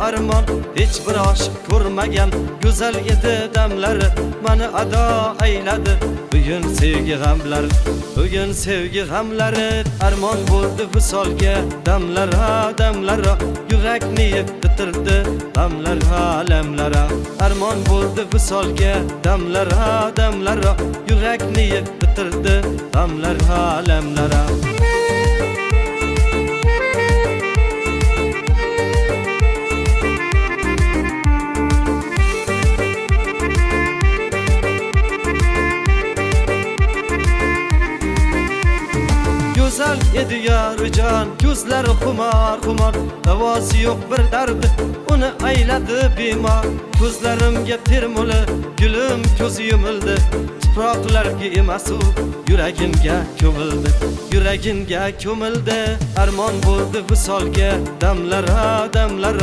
armon hech bir oshiq ko'rmagan go'zal edi damlari meni ado ayladi bugun sevgi g'amlari bugun sevgi g'amlari armon bo'ldi visolga damlar ha damlar yurakni bitirdi damlar ha lamlar armon bo'ldi visolga damlar ha damlar yurakni bitirdi damlar ha lamlar Güzel edi yarıcan, gözleri kumar kumar Davası yok bir derdi, onu ayladı bimar Gözlerimge termuli, gülüm gözü yumuldu Tuproqlarga emasu, yuragimga ko'mildi Yuragimga ko'mildi Armon bo'ldi visolga damlar ha damlar